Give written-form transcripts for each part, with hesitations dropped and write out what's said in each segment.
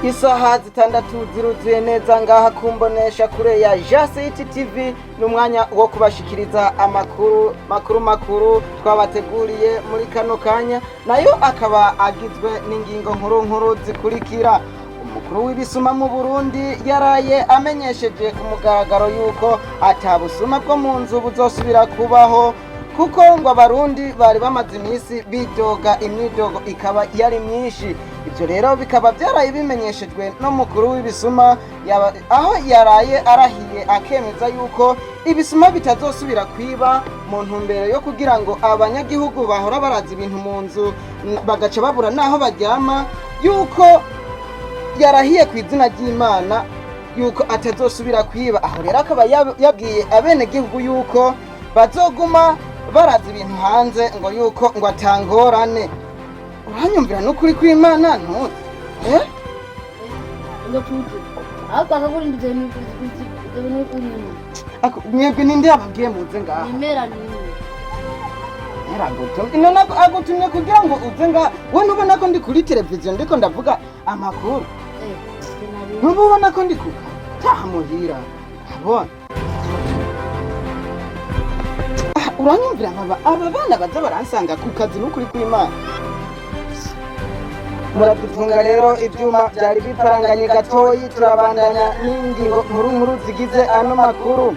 Isaha zitandatu ziruzuye neza ngaha kumbonesha kure ya Jasiti TV n'umwanya wo kubashikiriza amakuru twabateguriye muri kano kanya, nayo akaba agizwe n'ingingo nkuru zikurikira. Umukuru w'ibisuma mu Burundi yaraye amenyesheje ku mugaragaro yuko atabusuma bwo mu nzu buzosubira kubaho, kuko ngo abarundi bari bamaze iminsi bidoga, imyidogo ikaba yari myinshi. Ivyo rero bikaba byaraye bimenyeshejwe no mukuru w'ibisuma aho yaraye arahiye akemeza yuko ibisuma bitazosubira kwiba mu ntumbero yo kugira ngo abanyagihugu bahora baraza ibintu mu nzu bagaca babura naho baryama, yuko yarahiye ku izina ry'Imana yuko atazosubira kwiba. Aho rero akaba yabwiye abenegihugu yuko bazoguma baraza ibintu hanze ngo yuko ngo atangorane. Uranyumvira n'ukuri kw'Imana ntuzi mwebwe ninde yababwiye muze ngaha? Agutumye kugira ngo uze ngaha. We ntubona ko ndi kuri televiziyo ndiko ndavuga amakuru? Ntubona ko ndi taha muhira? Abona uranyumvira aba bana baza baransanga ku kazi n'ukuri kw'Imana. Muradutunga rero ivyuma byari biparanganye gatoyi, turabandanya n'ingingo nkuru zigize ano makuru.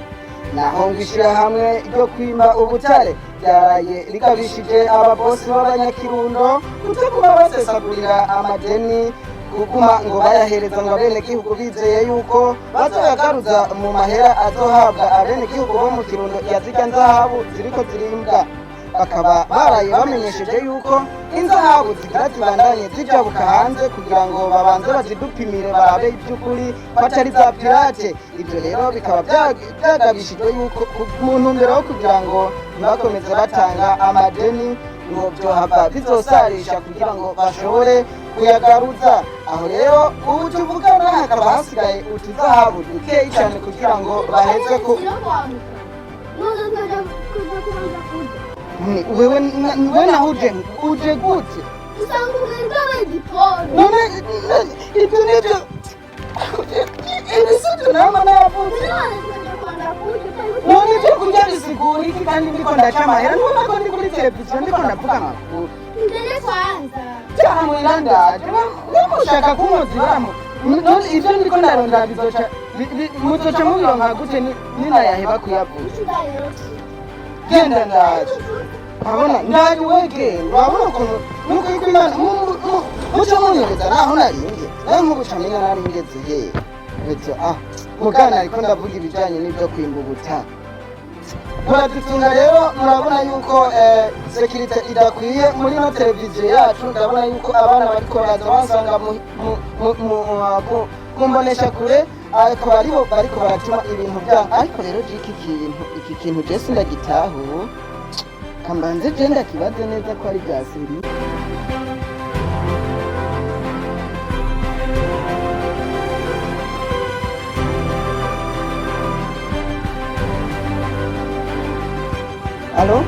Naho ngishira hamwe ryo kwimba ubutare byaraye rigabishije ababosi b'abanyakirundo kutaguma basesagurira amadeni, kuguma ngo bayahereza ngo abenegihugu bizeye yuko bazoyagaruza mu mahera azohabwa abenegihugu bo mu Kirundo yazirya nzahabu ziriko zirimbwa. Bakaba baraye bamenyesheje yuko inzahabu zigira zibandanye zijabuka hanze kugira ngo babanze bazidupimire barabe iby'ukuri ko atari za pirate. Ibyo rero bikaba byagabishijwe yuko mu ntumbero yo kugira ngo ntibakomeze batanga amadeni ngo byohava bizosarisha kugira ngo bashobore kuyagaruza. Aho rero ubu tuvugana hakaba hasigaye utuzahabu dukeyi cyane kugira ngo baheze ku wewe naho uje gute? Usanga umenga igiporo. None ibyo nibyo ibisubizo nama navuze. None ibyo kurya bisigura iki kandi ndiko ndaca amahera? Ntubona ko ndi kuri televiziyo ndiko ndavuga amakuru? Ndende kwanza. Cyangwa mwirandaje mushaka kumuziramo. None ibyo ndiko ndaronda bizoca muzoca mubironka gute ninayaheba kuyavuga? Genda ndaje. Abona ndaje wegenda. Wabona ukuntu nuko Imana muco munyereza naho naringe. Naho mugucamenya naringeze he. Beto mugana ariko ndavuga ibijanye n'ibyo kwimba ubutare. Muradutunga rero murabona yuko security idakwiye muri no televiziyo yacu. Ndabona yuko abana bariko baraza bansanga kumbonesha kure ariko bariko baratuma ibintu bya ariko rero iki kintu je sindagitaho. Kambanze je ndakibaze neza ko ari byasiri. Alo?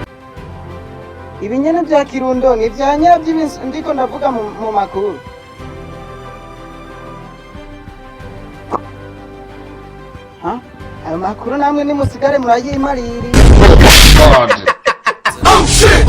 Ibinyene bya Kirundo ni vyanya by'ibintu ndiko ndavuga mu makuru. Ayo makuru namwe nimusigare murayimariri. Oh shit!